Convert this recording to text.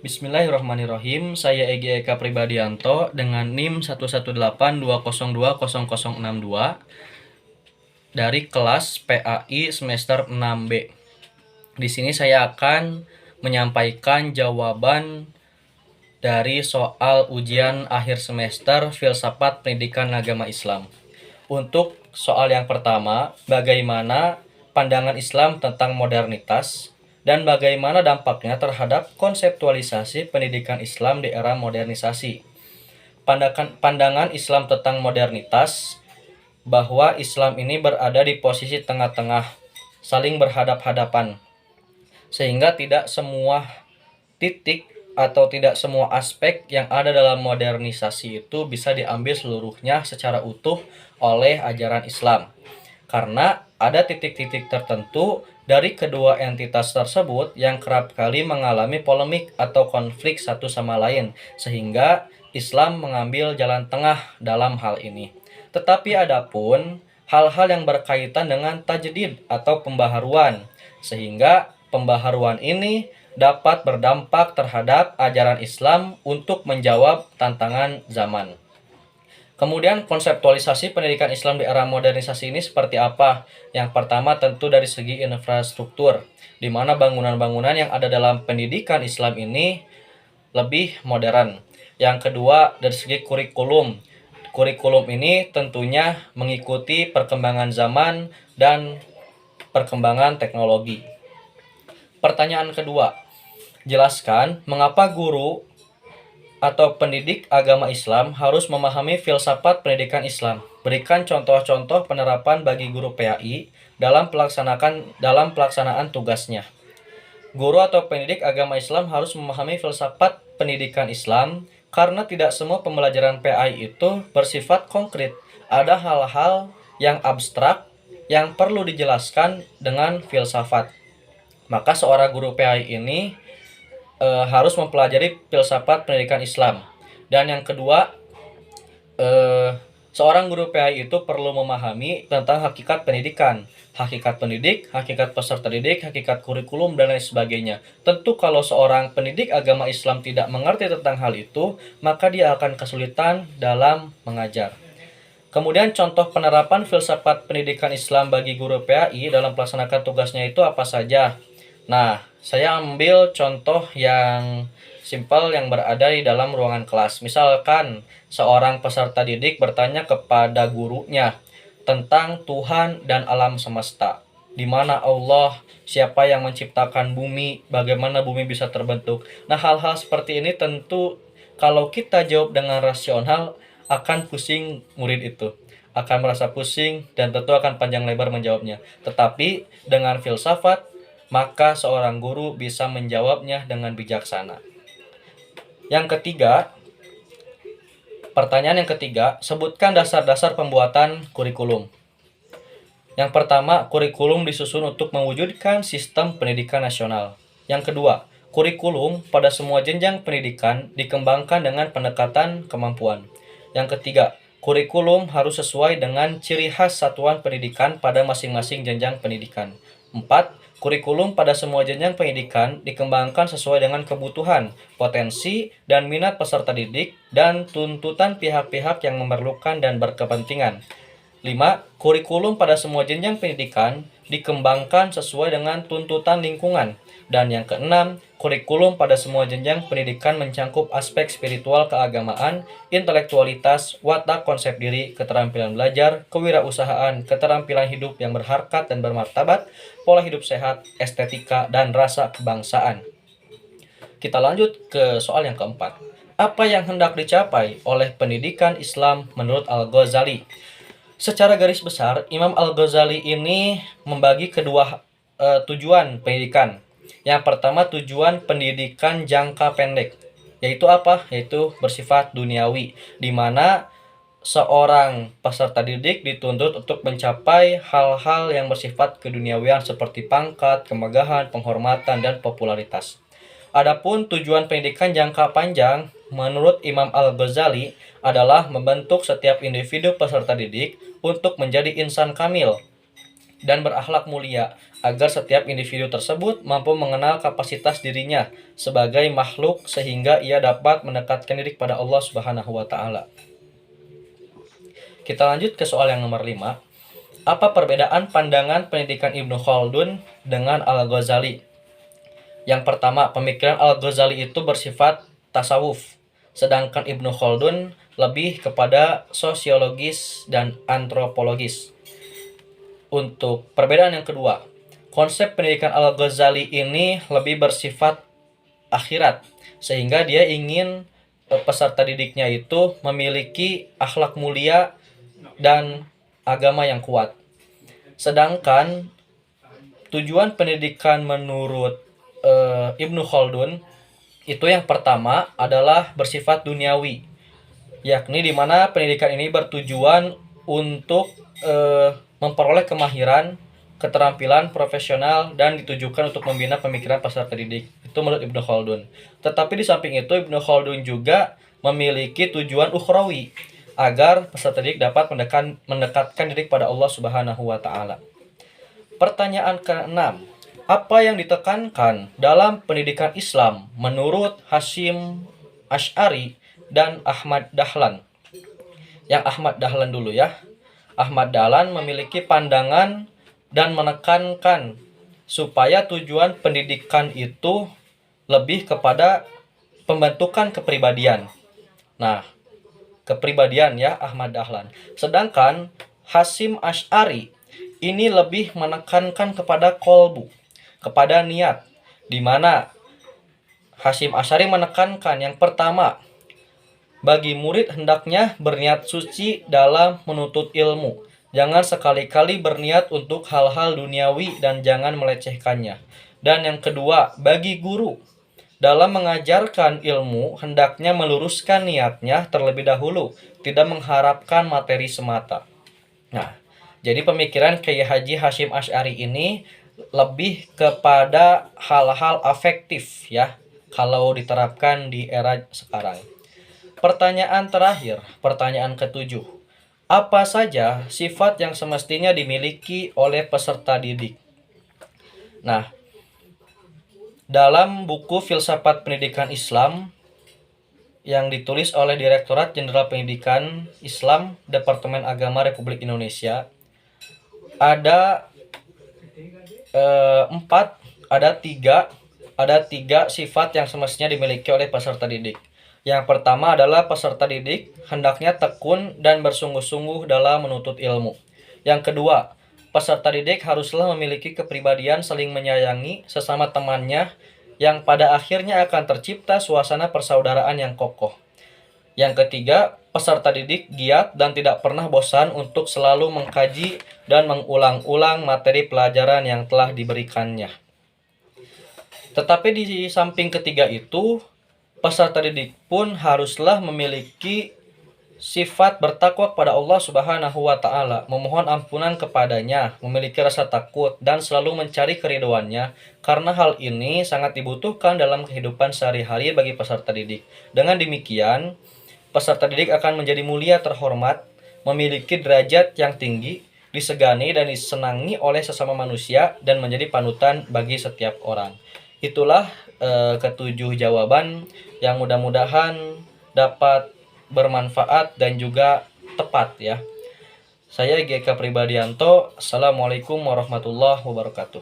Bismillahirrahmanirrahim. Saya Egi Eka Pribadianto dengan NIM 11820000062 dari kelas PAI semester 6B. Di sini saya akan menyampaikan jawaban dari soal ujian akhir semester Filsafat Pendidikan Agama Islam. Untuk soal yang pertama, bagaimana pandangan Islam tentang modernitas dan bagaimana dampaknya terhadap konseptualisasi pendidikan Islam di era modernisasi. Pandangan Islam tentang modernitas bahwa Islam ini berada di posisi tengah-tengah, saling berhadap-hadapan, sehingga tidak semua titik atau tidak semua aspek yang ada dalam modernisasi itu bisa diambil seluruhnya secara utuh oleh ajaran Islam. Karena ada titik-titik tertentu dari kedua entitas tersebut yang kerap kali mengalami polemik atau konflik satu sama lain, sehingga Islam mengambil jalan tengah dalam hal ini. Tetapi adapun hal-hal yang berkaitan dengan tajdid atau pembaharuan, sehingga pembaharuan ini dapat berdampak terhadap ajaran Islam untuk menjawab tantangan zaman. Kemudian konseptualisasi pendidikan Islam di era modernisasi ini seperti apa? Yang pertama tentu dari segi infrastruktur, di mana bangunan-bangunan yang ada dalam pendidikan Islam ini lebih modern. Yang kedua dari segi kurikulum. Kurikulum ini tentunya mengikuti perkembangan zaman dan perkembangan teknologi. Pertanyaan kedua, jelaskan mengapa guru atau pendidik agama Islam harus memahami filsafat pendidikan Islam. Berikan contoh-contoh penerapan bagi guru PAI dalam pelaksanaan tugasnya. Guru atau pendidik agama Islam harus memahami filsafat pendidikan Islam karena tidak semua pembelajaran PAI itu bersifat konkret. Ada hal-hal yang abstrak yang perlu dijelaskan dengan filsafat. Maka seorang guru PAI ini harus mempelajari filsafat pendidikan Islam. Dan yang kedua, seorang guru PAI itu perlu memahami tentang hakikat pendidikan, hakikat pendidik, hakikat peserta didik, hakikat kurikulum, dan lain sebagainya. Tentu kalau seorang pendidik agama Islam tidak mengerti tentang hal itu, maka dia akan kesulitan dalam mengajar. Kemudian contoh penerapan filsafat pendidikan Islam bagi guru PAI dalam melaksanakan tugasnya itu apa saja? Nah, saya ambil contoh yang simpel yang berada di dalam ruangan kelas. Misalkan seorang peserta didik bertanya kepada gurunya tentang Tuhan dan alam semesta. Di mana Allah, siapa yang menciptakan bumi, bagaimana bumi bisa terbentuk. Nah, hal-hal seperti ini tentu kalau kita jawab dengan rasional akan pusing murid itu. Akan merasa pusing dan tentu akan panjang lebar menjawabnya. Tetapi dengan filsafat, maka seorang guru bisa menjawabnya dengan bijaksana. Pertanyaan yang ketiga, sebutkan dasar-dasar pembuatan kurikulum. Yang pertama, kurikulum disusun untuk mewujudkan sistem pendidikan nasional. Yang kedua, kurikulum pada semua jenjang pendidikan dikembangkan dengan pendekatan kemampuan. Yang ketiga, kurikulum harus sesuai dengan ciri khas satuan pendidikan pada masing-masing jenjang pendidikan. 4. Kurikulum pada semua jenjang pendidikan dikembangkan sesuai dengan kebutuhan, potensi, dan minat peserta didik dan tuntutan pihak-pihak yang memerlukan dan berkepentingan. 5. Kurikulum pada semua jenjang pendidikan dikembangkan sesuai dengan tuntutan lingkungan. Dan yang keenam, kurikulum pada semua jenjang pendidikan mencangkup aspek spiritual keagamaan, intelektualitas, watak konsep diri, keterampilan belajar, kewirausahaan, keterampilan hidup yang berharkat dan bermartabat, pola hidup sehat, estetika, dan rasa kebangsaan. Kita lanjut ke soal yang keempat. Apa yang hendak dicapai oleh pendidikan Islam menurut Al-Ghazali? Secara garis besar, Imam Al-Ghazali ini membagi kedua tujuan pendidikan. Yang pertama, tujuan pendidikan jangka pendek. Yaitu apa? Yaitu bersifat duniawi, di mana seorang peserta didik dituntut untuk mencapai hal-hal yang bersifat keduniawian seperti pangkat, kemegahan, penghormatan, dan popularitas. Adapun tujuan pendidikan jangka panjang menurut Imam Al-Ghazali adalah membentuk setiap individu peserta didik untuk menjadi insan kamil dan berakhlak mulia, agar setiap individu tersebut mampu mengenal kapasitas dirinya sebagai makhluk sehingga ia dapat mendekatkan diri kepada Allah Subhanahu wa taala. Kita lanjut ke soal yang nomor 5. Apa perbedaan pandangan pendidikan Ibnu Khaldun dengan Al-Ghazali? Yang pertama, pemikiran Al-Ghazali itu bersifat tasawuf, sedangkan Ibnu Khaldun lebih kepada sosiologis dan antropologis. Untuk perbedaan yang kedua, konsep pendidikan Al-Ghazali ini lebih bersifat akhirat, sehingga dia ingin peserta didiknya itu memiliki akhlak mulia dan agama yang kuat. Sedangkan tujuan pendidikan menurut Ibnu Khaldun itu yang pertama adalah bersifat duniawi, yakni di mana pendidikan ini bertujuan untuk memperoleh kemahiran, keterampilan profesional dan ditujukan untuk membina pemikiran peserta didik. Itu menurut Ibnu Khaldun. Tetapi di samping itu Ibnu Khaldun juga memiliki tujuan ukhrawi agar peserta didik dapat mendekatkan diri kepada Allah Subhanahu wa taala. Pertanyaan ke-6. Apa yang ditekankan dalam pendidikan Islam menurut Hasyim Asy'ari dan Ahmad Dahlan? Yang Ahmad Dahlan dulu ya. Ahmad Dahlan memiliki pandangan dan menekankan supaya tujuan pendidikan itu lebih kepada pembentukan kepribadian. Nah, kepribadian ya Ahmad Dahlan. Sedangkan Hasyim Asy'ari ini lebih menekankan kepada kolbu, kepada niat, di mana Hasyim Asy'ari menekankan yang pertama, bagi murid hendaknya berniat suci dalam menuntut ilmu. Jangan sekali-kali berniat untuk hal-hal duniawi dan jangan melecehkannya. Dan yang kedua, bagi guru, dalam mengajarkan ilmu hendaknya meluruskan niatnya terlebih dahulu, tidak mengharapkan materi semata. Nah, jadi pemikiran Kiai Haji Hasyim Asy'ari ini lebih kepada hal-hal afektif ya, kalau diterapkan di era sekarang. Pertanyaan terakhir, pertanyaan ke-7. Apa saja sifat yang semestinya dimiliki oleh peserta didik? Nah, dalam buku Filsafat Pendidikan Islam yang ditulis oleh Direktorat Jenderal Pendidikan Islam Departemen Agama Republik Indonesia, ada tiga sifat yang semestinya dimiliki oleh peserta didik. Yang pertama adalah peserta didik hendaknya tekun dan bersungguh-sungguh dalam menuntut ilmu. Yang kedua, peserta didik haruslah memiliki kepribadian saling menyayangi sesama temannya yang pada akhirnya akan tercipta suasana persaudaraan yang kokoh. Yang ketiga, peserta didik giat dan tidak pernah bosan untuk selalu mengkaji dan mengulang-ulang materi pelajaran yang telah diberikannya. Tetapi di samping ketiga itu, peserta didik pun haruslah memiliki sifat bertakwa kepada Allah Subhanahu wa taala, memohon ampunan kepadanya, memiliki rasa takut dan selalu mencari keridhoannya, karena hal ini sangat dibutuhkan dalam kehidupan sehari-hari bagi peserta didik. Dengan demikian, peserta didik akan menjadi mulia terhormat, memiliki derajat yang tinggi, disegani dan disenangi oleh sesama manusia dan menjadi panutan bagi setiap orang. Itulah ketujuh jawaban yang mudah-mudahan dapat bermanfaat dan juga tepat ya. Saya GK Pribadianto. Assalamualaikum warahmatullahi wabarakatuh.